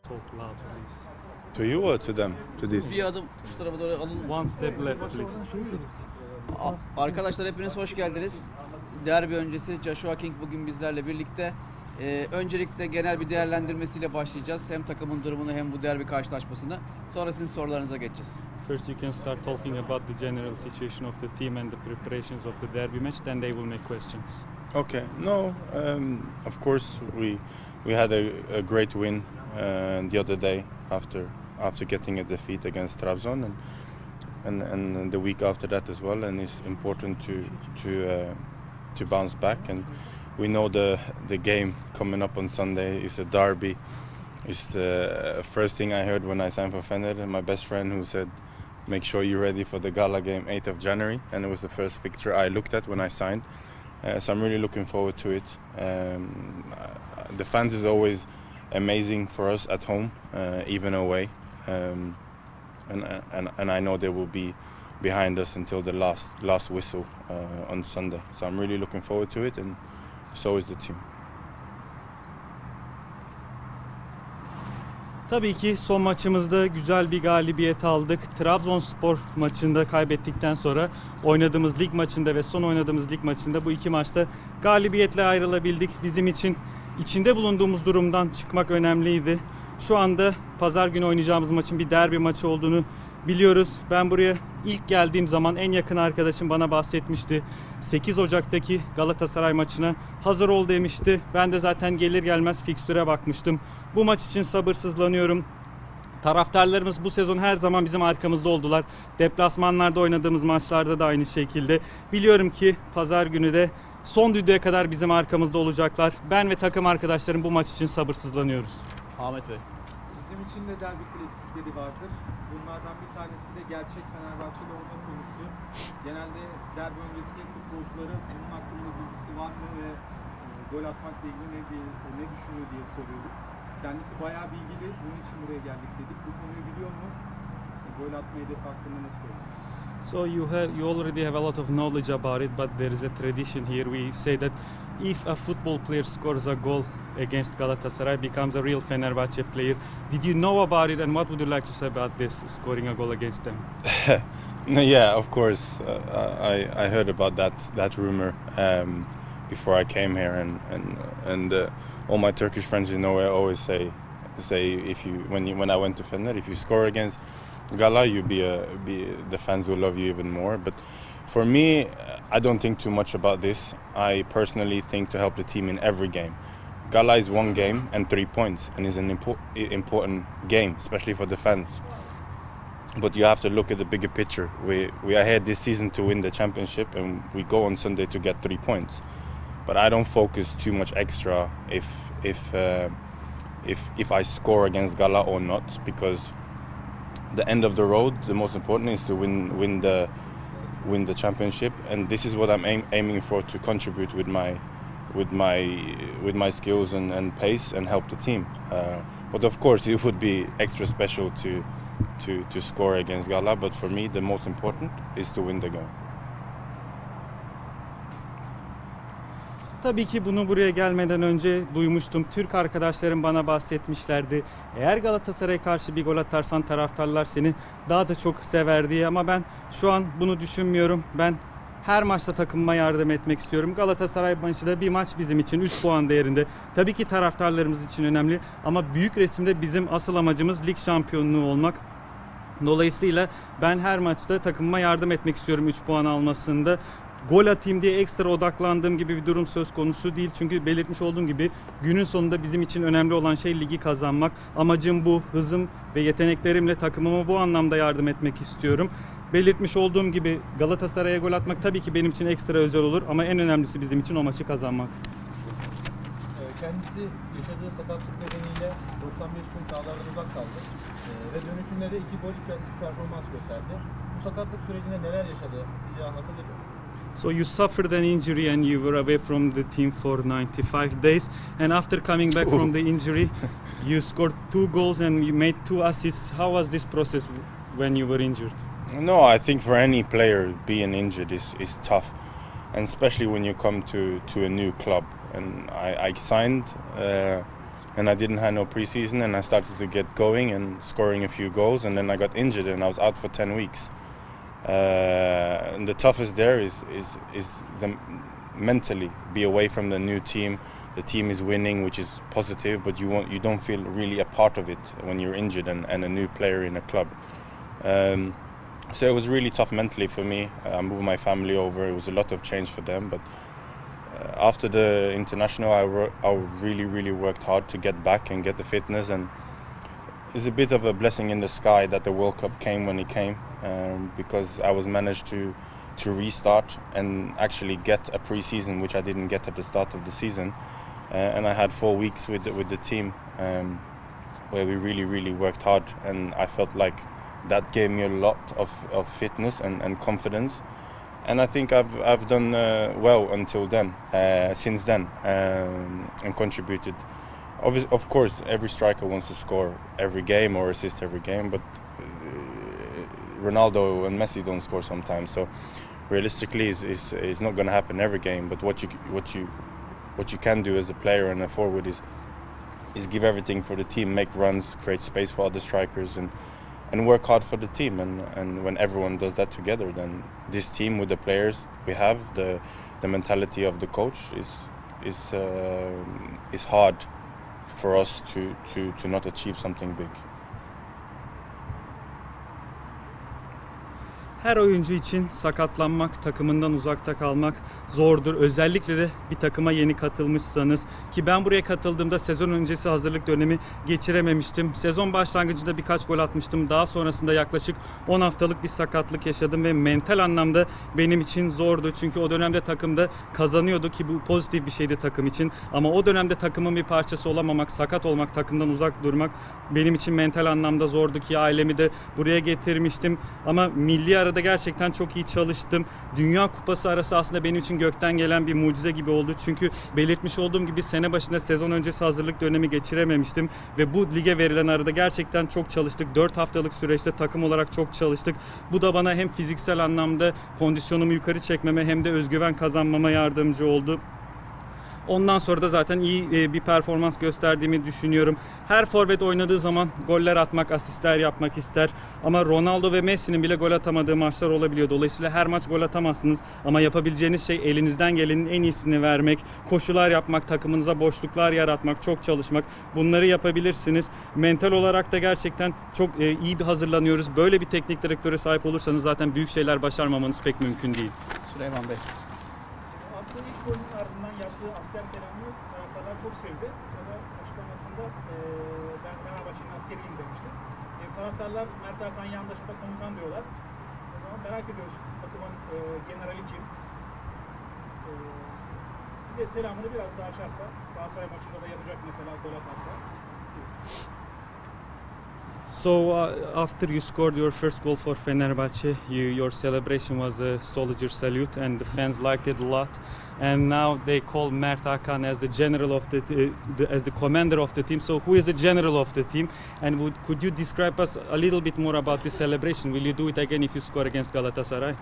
talk loud, please. To you or to them? To this? Bir adım şu tarafa doğru alın. One step left, please. Arkadaşlar hepiniz hoş geldiniz. Derbi öncesi Joshua King bugün bizlerle birlikte. Öncelikle genel bir değerlendirmesiyle başlayacağız. Hem takımın durumunu hem bu derbi karşılaşmasını. Sonra sizin sorularınıza geçeceğiz. First, you can start talking about the general situation of the team and the preparations of the derby match. Then they will make questions. Okay. No, of course we had a great win the other day after getting a defeat against Trabzon and the week after that as well. And it's important to bounce back. And we know the game coming up on Sunday is a derby. It's the first thing I heard when I signed for Fener. My best friend who said, "Make sure you're ready for the gala game 8th of January." And it was the first fixture I looked at when I signed. So I'm really looking forward to it. The fans is always amazing for us at home, even away. And I know they will be behind us until the last whistle on Sunday. So I'm really looking forward to it, and so is the team. Tabii ki son maçımızda güzel bir galibiyet aldık. Trabzonspor maçında kaybettikten sonra oynadığımız lig maçında ve son oynadığımız lig maçında bu iki maçta galibiyetle ayrılabildik. Bizim için içinde bulunduğumuz durumdan çıkmak önemliydi. Şu anda pazar günü oynayacağımız maçın bir derbi maçı olduğunu biliyoruz. Ben buraya ilk geldiğim zaman en yakın arkadaşım bana bahsetmişti. 8 Ocak'taki Galatasaray maçına hazır ol demişti. Ben de zaten gelir gelmez fikstüre bakmıştım. Bu maç için sabırsızlanıyorum. Taraftarlarımız bu sezon her zaman bizim arkamızda oldular. Deplasmanlarda oynadığımız maçlarda da aynı şekilde. Biliyorum ki pazar günü de son düdüğe kadar bizim arkamızda olacaklar. Ben ve takım arkadaşlarım bu maç için sabırsızlanıyoruz. Ahmet Bey. Bizim için de derbi klasikleri vardır. Bunlardan bir tanesi de gerçek Fenerbahçeli olma konusu. Genelde derbi öncesi futbolcuların bunun hakkında bilgisi var mı ve gol atmakla ilgili ne düşünüyor diye soruyoruz. Kendisi bayağı bilgili. Bunun için buraya geldik dedik. Bu konuyu biliyor mu? Gol atma hedefi hakkında ne söylüyor? So you already have a lot of knowledge about it, but there is a tradition here. We say that if a football player scores a goal against Galatasaray, becomes a real Fenerbahce player. Did you know about it, and what would you like to say about this, scoring a goal against them? Yeah, of course. I heard about that rumor before I came here, and all my Turkish friends, you know, I always say when I went to Fener, if you score against Gala, the fans will love you even more. But for me, I don't think too much about this. I personally think to help the team in every game. Gala is one game and 3 points, and is an important game, especially for the fans. But you have to look at the bigger picture. We are here this season to win the championship, and we go on Sunday to get 3 points. But I don't focus too much extra if I score against Gala or not, because the end of the road, the most important is to win the championship, and this is what I'm aiming for, to contribute with my skills and pace and help the team. But of course, it would be extra special to score against Gala. But for me, the most important is to win the game. Tabii ki bunu buraya gelmeden önce duymuştum. Türk arkadaşlarım bana bahsetmişlerdi. Eğer Galatasaray'a karşı bir gol atarsan taraftarlar seni daha da çok sever diye. Ama ben şu an bunu düşünmüyorum. Ben her maçta takımıma yardım etmek istiyorum. Galatasaray maçı da bir maç bizim için 3 puan değerinde. Tabii ki taraftarlarımız için önemli. Ama büyük resimde bizim asıl amacımız lig şampiyonluğu olmak. Dolayısıyla ben her maçta takımıma yardım etmek istiyorum 3 puan almasında. Gol atayım diye ekstra odaklandığım gibi bir durum söz konusu değil. Çünkü belirtmiş olduğum gibi günün sonunda bizim için önemli olan şey ligi kazanmak. Amacım bu. Hızım ve yeteneklerimle takımıma bu anlamda yardım etmek istiyorum. Belirtmiş olduğum gibi Galatasaray'a gol atmak tabii ki benim için ekstra özel olur. Ama en önemlisi bizim için o maçı kazanmak. Kendisi yaşadığı sakatlık nedeniyle 95 gün sahalardan uzak kaldı. Ve dönüşünde de 2 gol 2 asist performans gösterdi. Bu sakatlık sürecinde neler yaşadı? Bir anlatabilir mi? So you suffered an injury and you were away from the team for 95 days. And after coming back from the injury, you scored 2 goals and you made 2 assists. How was this process when you were injured? No, I think for any player being injured is tough, and especially when you come to a new club. And I signed and I didn't have no preseason, and I started to get going and scoring a few goals, and then I got injured and I was out for 10 weeks. And the toughest there is the mentally be away from the new team. The team is winning, which is positive, but you don't feel really a part of it when you're injured and a new player in a club. So it was really tough mentally for me. I moved my family over. It was a lot of change for them, but after the international, I really worked hard to get back and get the fitness, and it's a bit of a blessing in the sky that the World Cup came when it came, because I was managed to restart and actually get a pre-season, which I didn't get at the start of the season, and I had 4 weeks with the team, where we really worked hard, and I felt like that gave me a lot of fitness and confidence. And I think I've done well until then, since then, and contributed. Of course, every striker wants to score every game or assist every game, but Ronaldo and Messi don't score sometimes. So realistically, it's not going to happen every game. But what you can do as a player and a forward is give everything for the team, make runs, create space for other strikers, and work hard for the team. And when everyone does that together, then this team with the players we have, the mentality of the coach is hard for us to not achieve something big. Her oyuncu için sakatlanmak, takımından uzakta kalmak zordur. Özellikle de bir takıma yeni katılmışsanız, ki ben buraya katıldığımda sezon öncesi hazırlık dönemi geçirememiştim. Sezon başlangıcında birkaç gol atmıştım. Daha sonrasında yaklaşık 10 haftalık bir sakatlık yaşadım ve mental anlamda benim için zordu. Çünkü o dönemde takımda kazanıyordu, ki bu pozitif bir şeydi takım için. Ama o dönemde takımın bir parçası olamamak, sakat olmak, takımdan uzak durmak benim için mental anlamda zordu, ki ailemi de buraya getirmiştim. Ama milli arada gerçekten çok iyi çalıştım. Dünya Kupası arası aslında benim için gökten gelen bir mucize gibi oldu. Çünkü belirtmiş olduğum gibi sene başında sezon öncesi hazırlık dönemi geçirememiştim. Ve bu lige verilen arada gerçekten çok çalıştık. 4 haftalık süreçte takım olarak çok çalıştık. Bu da bana hem fiziksel anlamda kondisyonumu yukarı çekmeme hem de özgüven kazanmama yardımcı oldu. Ondan sonra da zaten iyi bir performans gösterdiğimi düşünüyorum. Her forvet oynadığı zaman goller atmak, asistler yapmak ister. Ama Ronaldo ve Messi'nin bile gol atamadığı maçlar olabiliyor. Dolayısıyla her maç gol atamazsınız. Ama yapabileceğiniz şey elinizden gelenin en iyisini vermek, koşular yapmak, takımınıza boşluklar yaratmak, çok çalışmak. Bunları yapabilirsiniz. Mental olarak da gerçekten çok iyi bir hazırlanıyoruz. Böyle bir teknik direktöre sahip olursanız zaten büyük şeyler başarmamanız pek mümkün değil. Süleyman Bey. Attığı ilk golün ardından yaptığı asker selamını taraftarlar çok sevdi. O da açıklamasında ben Fenerbahçe'nin askeriyim demişti. Taraftarlar Mert Hakan Yandaş'a komutan diyorlar. O zaman merak ediyoruz takımın generali kim? Bir de selamını biraz daha açarsa, Galatasaray maçında da yapacak mesela gol atarsa. So after you scored your first goal for Fenerbahçe, your celebration was a soldier salute, and the fans liked it a lot. And now they call Mert Hakan as the general of as the commander of the team. So who is the general of the team? And could you describe us a little bit more about this celebration? Will you do it again if you score against Galatasaray?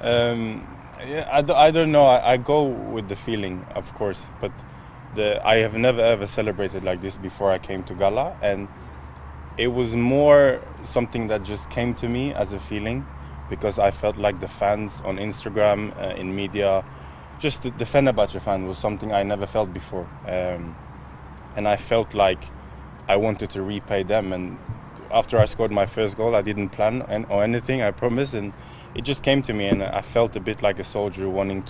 Yeah, I don't know. I go with the feeling, of course, but I have never ever celebrated like this before I came to Gala, and it was more something that just came to me as a feeling, because I felt like the fans on Instagram, in media, just the Fenerbahce fan was something I never felt before, and I felt like I wanted to repay them. And after I scored my first goal, I didn't plan or anything, I promise, and it just came to me, and I felt a bit like a soldier wanting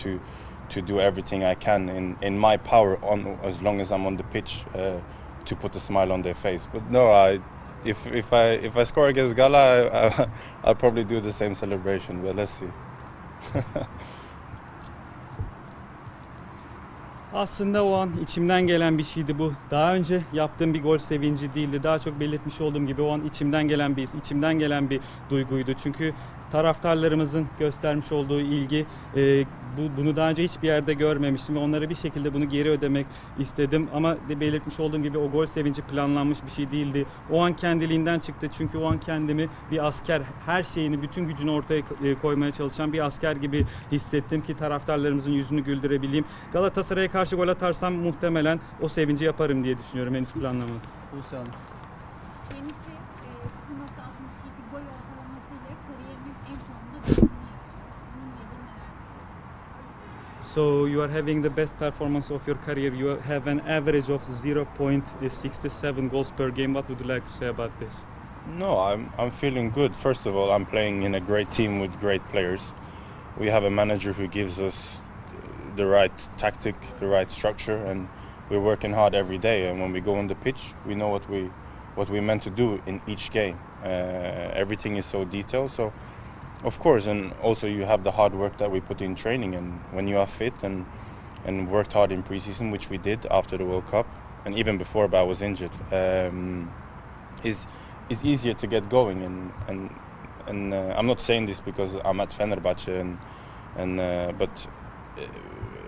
to do everything I can in my power, as long as I'm on the pitch, to put a smile on their face. But no, if I score against Gala, I'll probably do the same celebration. But let's see. Aslında o an içimden gelen bir şeydi bu. Daha önce yaptığım bir gol sevinci değildi. Daha çok belirtmiş olduğum gibi o an içimden gelen bir duyguydu. Çünkü taraftarlarımızın göstermiş olduğu ilgi, bunu daha önce hiçbir yerde görmemiştim ve onlara bir şekilde bunu geri ödemek istedim. Ama belirtmiş olduğum gibi o gol sevinci planlanmış bir şey değildi. O an kendiliğinden çıktı, çünkü o an kendimi bir asker, her şeyini, bütün gücünü ortaya koymaya çalışan bir asker gibi hissettim ki taraftarlarımızın yüzünü güldürebileyim. Galatasaray'a karşı karşı gol atarsam muhtemelen o sevinci yaparım diye düşünüyorum. Henüz planlamadım. Buse Hanım. Kendisi 0.67 gol ortalamasıyla kariyerinin en sonunda dönemini yaşıyor. Bunun nedeni neler? So you are having the best performance of your career. You have an average of 0.67 goals per game. What would you like to say about this? No, I'm feeling good. First of all, I'm playing in a great team with great players. We have a manager who gives us the right tactic, the right structure, and we're working hard every day. And when we go on the pitch, we know what we meant to do in each game. Everything is so detailed. So, of course, and also you have the hard work that we put in training. And when you are fit and worked hard in preseason, which we did after the World Cup, and even before, but I was injured, it's easier to get going. And I'm not saying this because I'm at Fenerbahce, but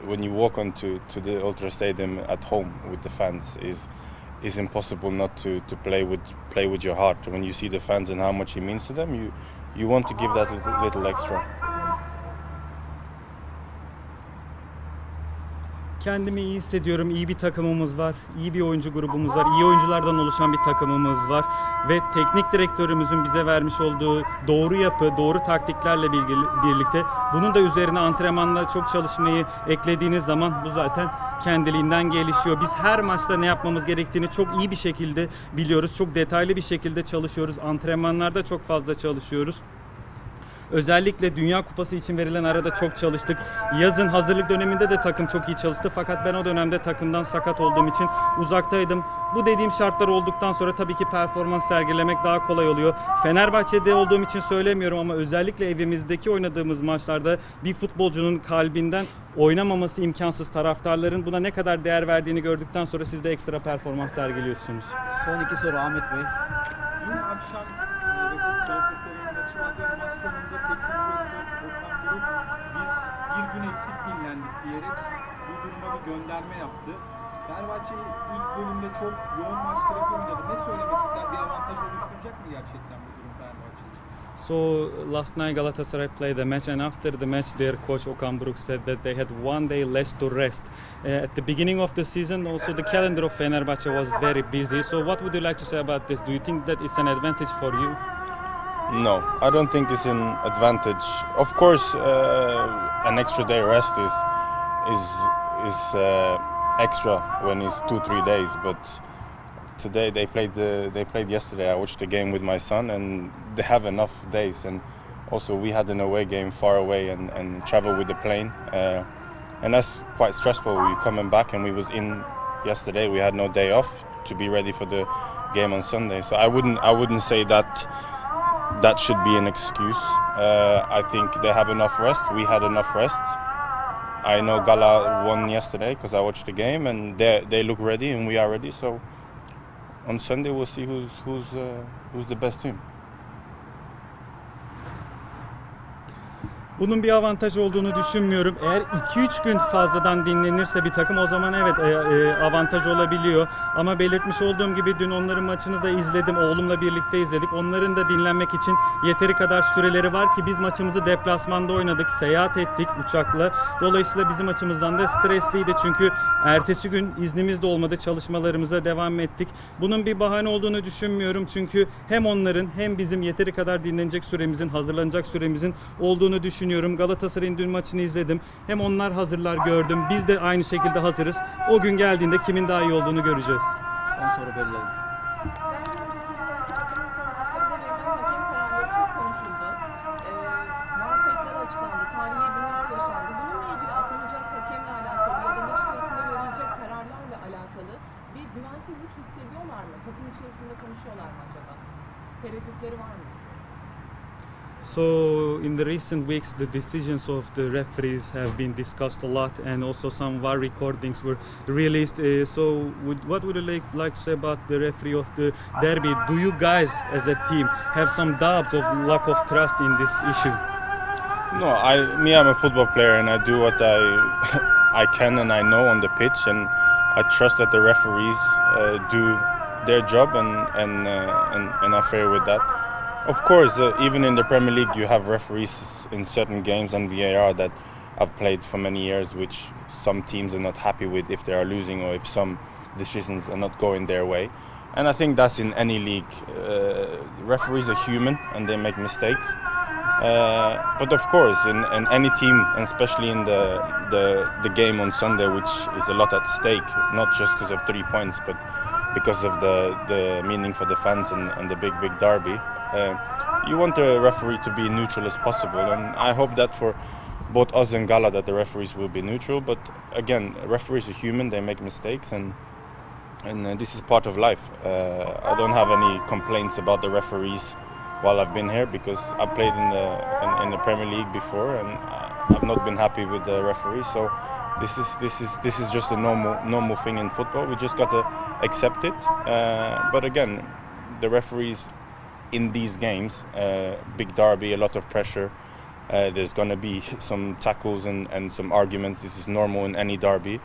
when you walk onto the Ultra Stadium at home with the fans, is impossible not to play with your heart. When you see the fans and how much it means to them, you want to give that little extra. Kendimi iyi hissediyorum. İyi bir takımımız var. İyi bir oyuncu grubumuz var. İyi oyunculardan oluşan bir takımımız var. Ve teknik direktörümüzün bize vermiş olduğu doğru yapı, doğru taktiklerle birlikte bunun da üzerine antrenmanla çok çalışmayı eklediğiniz zaman bu zaten kendiliğinden gelişiyor. Biz her maçta ne yapmamız gerektiğini çok iyi bir şekilde biliyoruz. Çok detaylı bir şekilde çalışıyoruz. Antrenmanlarda çok fazla çalışıyoruz. Özellikle Dünya Kupası için verilen arada çok çalıştık. Yazın hazırlık döneminde de takım çok iyi çalıştı. Fakat ben o dönemde takımdan sakat olduğum için uzaktaydım. Bu dediğim şartlar olduktan sonra tabii ki performans sergilemek daha kolay oluyor. Fenerbahçe'de olduğum için söylemiyorum ama özellikle evimizdeki oynadığımız maçlarda bir futbolcunun kalbinden oynamaması imkansız. Taraftarların buna ne kadar değer verdiğini gördükten sonra siz de ekstra performans sergiliyorsunuz. Son iki soru Ahmet Bey. Dün akşam Galatasaray'ın maçı vardı. Maç sonunda teknik direktör Okan Buruk biz bir gün eksik dinlendik diyerek bu duruma bir gönderme yaptı. Fenerbahçe ilk bölümde çok yoğun maç trafiği oynadı. Ne söylemek ister? Bir avantaj oluşturacak mı gerçekten bu durum Fenerbahçe için? So last night Galatasaray played the match, and after the match their coach Okan Buruk said that they had one day less to rest. At the beginning of the season also the calendar of Fenerbahçe was very busy. So what would you like to say about this? Do you think that it's an advantage for you? No, I don't think it's an advantage. Of course, an extra day rest is extra when it's 2-3 days. But today they played yesterday. I watched the game with my son, and they have enough days. And also we had an away game far away and travel with the plane, and that's quite stressful. We coming back and we was in yesterday. We had no day off to be ready for the game on Sunday. So I wouldn't say that should be an excuse. I think they have enough rest. We had enough rest. I know Gala won yesterday because I watched the game, and they look ready, and we are ready. So on Sunday we'll see who's the best team. Bunun bir avantaj olduğunu düşünmüyorum. Eğer 2-3 gün fazladan dinlenirse bir takım o zaman evet avantaj olabiliyor. Ama belirtmiş olduğum gibi dün onların maçını da izledim. Oğlumla birlikte izledik. Onların da dinlenmek için yeteri kadar süreleri var ki biz maçımızı deplasmanda oynadık. Seyahat ettik uçakla. Dolayısıyla bizim açımızdan da stresliydi. Çünkü ertesi gün iznimiz de olmadı. Çalışmalarımıza devam ettik. Bunun bir bahane olduğunu düşünmüyorum. Çünkü hem onların hem bizim yeteri kadar dinlenecek süremizin, hazırlanacak süremizin olduğunu düşünüyorum. Galatasaray'ın dün maçını izledim. Hem onlar hazırlar gördüm. Biz de aynı şekilde hazırız. O gün geldiğinde kimin daha iyi olduğunu göreceğiz. Son soru Beril Hanım. Derbi öncesinde de iki takımın son maçlarında verilen hakem kararları çok konuşuldu. VAR kayıtları açıklandı. Tarihi günler yaşandı. Bununla ilgili atanacak hakemle alakalı ya da maç içerisinde verilecek kararlarla alakalı bir güvensizlik hissediyorlar mı? Takım içerisinde konuşuyorlar mı acaba? Tereddütleri var mı? So in the recent weeks the decisions of the referees have been discussed a lot, and also some VAR recordings were released. What would you like to say about the referee of the derby? Do you guys as a team have some doubts of lack of trust in this issue? No, I'm a football player, and I do what I can and I know on the pitch, and I trust that the referees do their job and are fair with that. Of course, even in the Premier League, you have referees in certain games and VAR that I've played for many years, which some teams are not happy with if they are losing or if some decisions are not going their way. And I think that's in any league. Referees are human and they make mistakes. But of course, in any team, and especially in the game on Sunday, which is a lot at stake, not just because of 3 points, but because of the meaning for the fans and the big derby, you want the referee to be neutral as possible. And I hope that for both us and Gala that the referees will be neutral. But again, referees are human; they make mistakes, and this is part of life. I don't have any complaints about the referees while I've been here because I played in the Premier League before, and I've not been happy with the referees. So this is just a normal thing in football. We just got to accept it. But again, the referees in these games, big derby, a lot of pressure. There's going to be some tackles and some arguments. This is normal in any derby.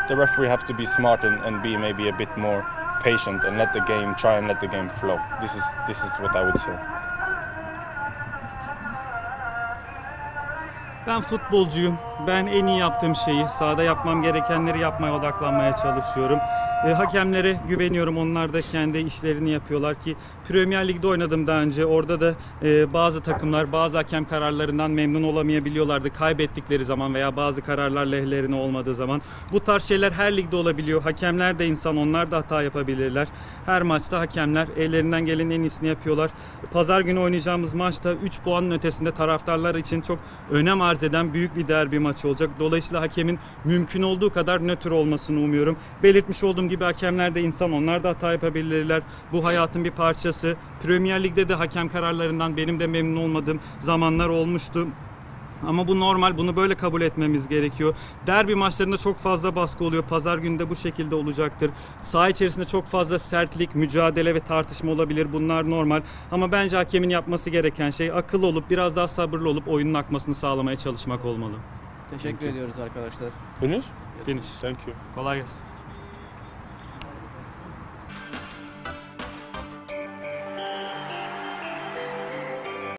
The referee have to be smart and be maybe a bit more patient and let the game flow. This is what I would say. Ben futbolcuyum. Ben en iyi yaptığım şeyi, sahada yapmam gerekenleri yapmaya odaklanmaya çalışıyorum. Hakemlere güveniyorum. Onlar da kendi işlerini yapıyorlar ki Premier Lig'de oynadım daha önce. Orada da bazı takımlar bazı hakem kararlarından memnun olamayabiliyorlardı. Kaybettikleri zaman veya bazı kararlar lehlerine olmadığı zaman. Bu tarz şeyler her ligde olabiliyor. Hakemler de insan, onlar da hata yapabilirler. Her maçta hakemler ellerinden gelenin en iyisini yapıyorlar. Pazar günü oynayacağımız maçta 3 puanın ötesinde taraftarlar için çok önem arz eden büyük bir derbi maçı olacak. Dolayısıyla hakemin mümkün olduğu kadar nötr olmasını umuyorum. Belirtmiş olduğum gibi hakemler de insan, onlar da hata yapabilirler. Bu hayatın bir parçası. Premier Lig'de de hakem kararlarından benim de memnun olmadığım zamanlar olmuştu. Ama bu normal, bunu böyle kabul etmemiz gerekiyor. Derbi maçlarında çok fazla baskı oluyor. Pazar günü de bu şekilde olacaktır. Saha içerisinde çok fazla sertlik, mücadele ve tartışma olabilir. Bunlar normal. Ama bence hakemin yapması gereken şey akıllı olup biraz daha sabırlı olup oyunun akmasını sağlamaya çalışmak olmalı. Teşekkür ediyoruz arkadaşlar. Finish? Finish. Thank you. Kolay gelsin.